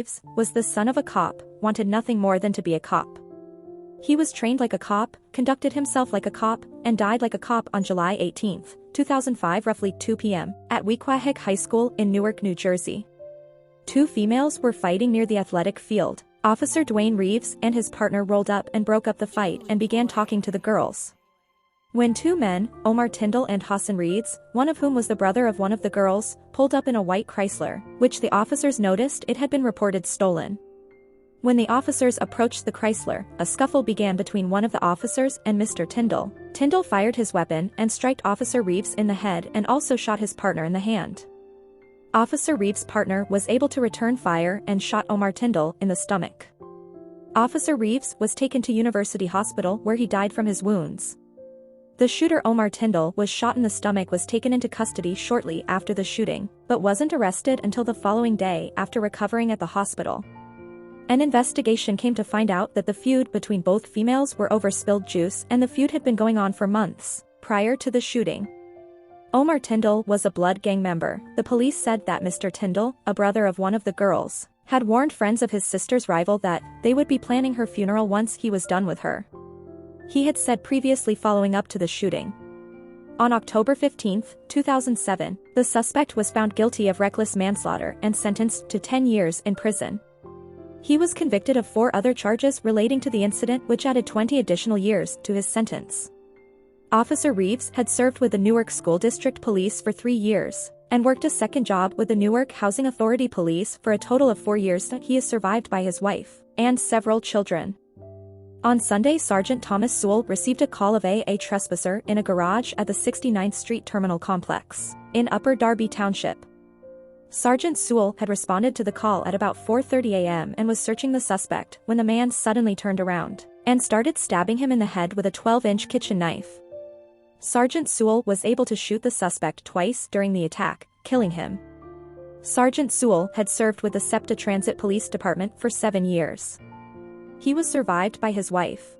Reeves, was the son of a cop, wanted nothing more than to be a cop. He was trained like a cop, conducted himself like a cop, and died like a cop on July 18, 2005 roughly 2 p.m., at Wequahic High School in Newark, New Jersey. Two females were fighting near the athletic field. Officer Dwayne Reeves and his partner rolled up and broke up the fight and began talking to the girls. When two men, Omar Tyndall and Hassan Reeves, one of whom was the brother of one of the girls, pulled up in a white Chrysler, which the officers noticed it had been reported stolen. When the officers approached the Chrysler, a scuffle began between one of the officers and Mr. Tyndall. Tyndall fired his weapon and struck Officer Reeves in the head and also shot his partner in the hand. Officer Reeves' partner was able to return fire and shot Omar Tyndall in the stomach. Officer Reeves was taken to University Hospital where he died from his wounds. The shooter Omar Tyndall was shot in the stomach, was taken into custody shortly after the shooting, but wasn't arrested until the following day after recovering at the hospital. An investigation came to find out that the feud between both females were over spilled juice, and the feud had been going on for months prior to the shooting. Omar Tyndall was a blood gang member. The police said that Mr. Tyndall, a brother of one of the girls, had warned friends of his sister's rival that they would be planning her funeral once he was done with her. He had said previously following up to the shooting. On October 15, 2007, the suspect was found guilty of reckless manslaughter and sentenced to 10 years in prison. He was convicted of 4 other charges relating to the incident, which added 20 additional years to his sentence. Officer Reeves had served with the Newark School District Police for 3 years, and worked a second job with the Newark Housing Authority Police for a total of 4 years. He is survived by his wife and several children. On Sunday, Sergeant Thomas Sewell received a call of a trespasser in a garage at the 69th Street Terminal Complex in Upper Darby Township. Sergeant Sewell had responded to the call at about 4:30 a.m. and was searching the suspect when the man suddenly turned around and started stabbing him in the head with a 12-inch kitchen knife. Sergeant Sewell was able to shoot the suspect twice during the attack, killing him. Sergeant Sewell had served with the SEPTA Transit Police Department for 7 years. He was survived by his wife.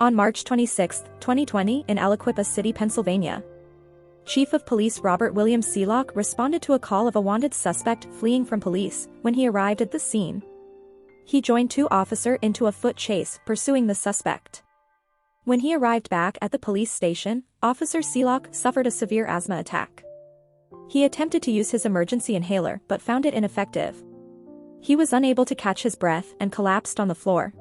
On March 26, 2020, in Aliquippa City, Pennsylvania, Chief of Police Robert William Seelock responded to a call of a wanted suspect fleeing from police. When he arrived at the scene, he joined 2 officers into a foot chase pursuing the suspect. When he arrived back at the police station, Officer Seelock suffered a severe asthma attack. He attempted to use his emergency inhaler but found it ineffective. He was unable to catch his breath and collapsed on the floor.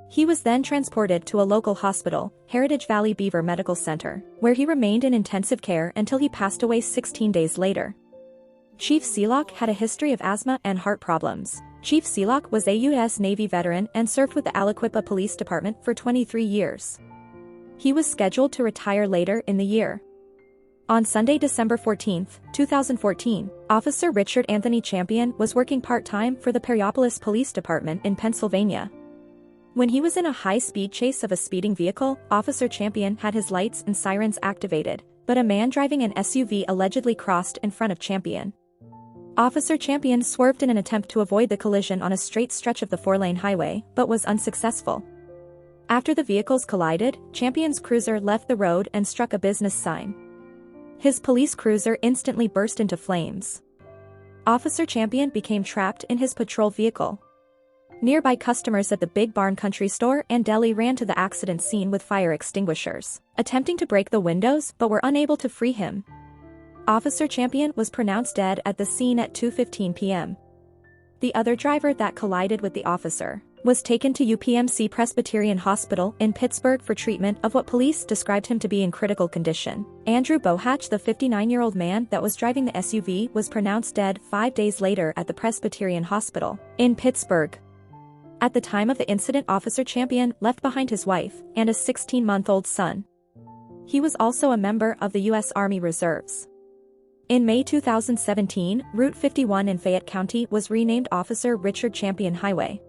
He was then transported to a local hospital, Heritage Valley Beaver Medical Center, where he remained in intensive care until he passed away 16 days later. Chief Seelock had a history of asthma and heart problems. Chief Seelock was a U.S. Navy veteran and served with the Aliquippa Police Department for 23 years. He was scheduled to retire later in the year. On Sunday, December 14, 2014, Officer Richard Anthony Champion was working part-time for the Perryopolis Police Department in Pennsylvania. When he was in a high-speed chase of a speeding vehicle, Officer Champion had his lights and sirens activated, but a man driving an SUV allegedly crossed in front of Champion. Officer Champion swerved in an attempt to avoid the collision on a straight stretch of the 4-lane highway, but was unsuccessful. After the vehicles collided, Champion's cruiser left the road and struck a business sign. His police cruiser instantly burst into flames. Officer Champion became trapped in his patrol vehicle. Nearby customers at the Big Barn Country Store and deli ran to the accident scene with fire extinguishers, attempting to break the windows but were unable to free him. Officer Champion was pronounced dead at the scene at 2:15 p.m. The other driver that collided with the officer was taken to UPMC Presbyterian Hospital in Pittsburgh for treatment of what police described him to be in critical condition. Andrew Bohatch, the 59-year-old man that was driving the SUV, was pronounced dead 5 days later at the Presbyterian Hospital in Pittsburgh. At the time of the incident, Officer Champion left behind his wife and a 16-month-old son. He was also a member of the U.S. Army Reserves. In May 2017, Route 51 in Fayette County was renamed Officer Richard Champion Highway.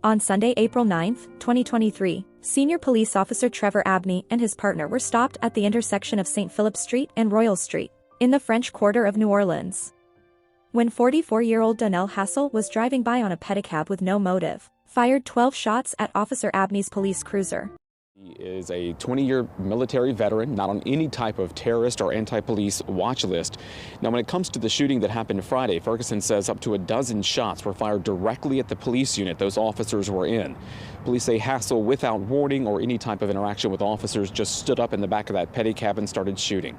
On Sunday, April 9, 2023, Senior Police Officer Trevor Abney and his partner were stopped at the intersection of St. Philip Street and Royal Street, in the French Quarter of New Orleans. When 44-year-old Donnell Hassel was driving by on a pedicab with no motive, fired 12 shots at Officer Abney's police cruiser. He is a 20-year military veteran, not on any type of terrorist or anti-police watch list. Now, when it comes to the shooting that happened Friday, Ferguson says up to a dozen shots were fired directly at the police unit those officers were in. Police say Hassel, without warning or any type of interaction with officers, just stood up in the back of that pedicab and started shooting.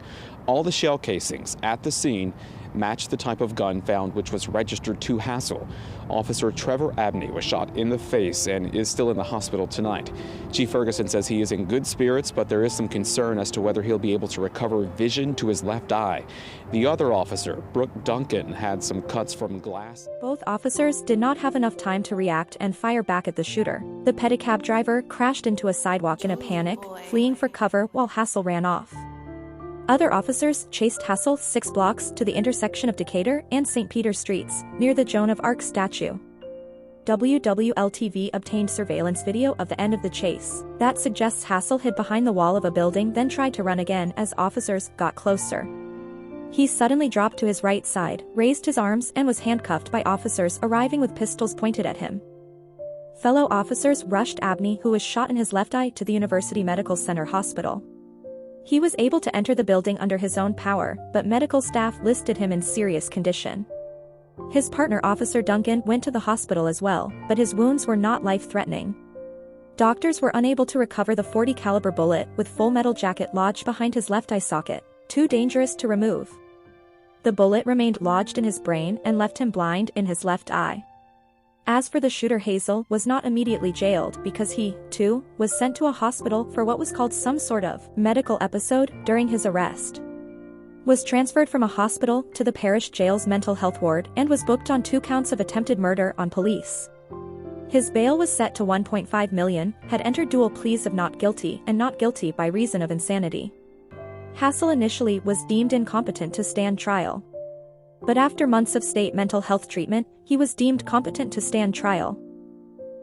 All the shell casings at the scene matched the type of gun found, which was registered to Hassel. Officer Trevor Abney was shot in the face and is still in the hospital tonight. Chief Ferguson says he is in good spirits, but there is some concern as to whether he'll be able to recover vision to his left eye. The other officer, Brooke Duncan, had some cuts from glass. Both officers did not have enough time to react and fire back at the shooter. The pedicab driver crashed into a sidewalk in a panic, fleeing for cover while Hassel ran off. Other officers chased Hassel 6 blocks to the intersection of Decatur and St. Peter Streets, near the Joan of Arc statue. WWL-TV obtained surveillance video of the end of the chase that suggests Hassel hid behind the wall of a building, then tried to run again as officers got closer. He suddenly dropped to his right side, raised his arms, and was handcuffed by officers arriving with pistols pointed at him. Fellow officers rushed Abney, who was shot in his left eye, to the University Medical Center hospital. He was able to enter the building under his own power, but medical staff listed him in serious condition. His partner, Officer Duncan, went to the hospital as well, but his wounds were not life-threatening. Doctors were unable to recover the .40 caliber bullet with full metal jacket lodged behind his left eye socket, too dangerous to remove. The bullet remained lodged in his brain and left him blind in his left eye. As for the shooter, Hassel was not immediately jailed because he, too, was sent to a hospital for what was called some sort of medical episode during his arrest. Was transferred from a hospital to the parish jail's mental health ward and was booked on 2 counts of attempted murder on police. His bail was set to $1.5 million, had entered dual pleas of not guilty and not guilty by reason of insanity. Hassel initially was deemed incompetent to stand trial. But after months of state mental health treatment, he was deemed competent to stand trial.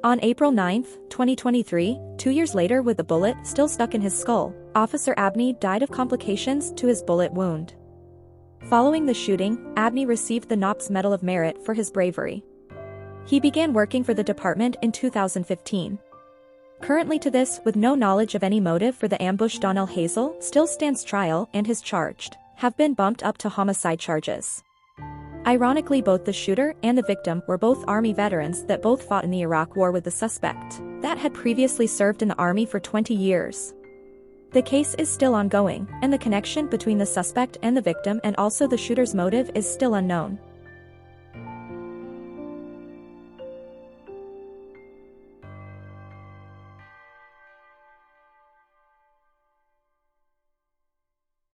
On April 9, 2023, 2 years later, with the bullet still stuck in his skull, Officer Abney died of complications to his bullet wound. Following the shooting, Abney received the Knopp's Medal of Merit for his bravery. He began working for the department in 2015. Currently, to this, with no knowledge of any motive for the ambush, Donnell Hassel still stands trial and his charged have been bumped up to homicide charges. Ironically, both the shooter and the victim were both Army veterans that both fought in the Iraq War, with the suspect that had previously served in the Army for 20 years. The case is still ongoing, and the connection between the suspect and the victim and also the shooter's motive is still unknown.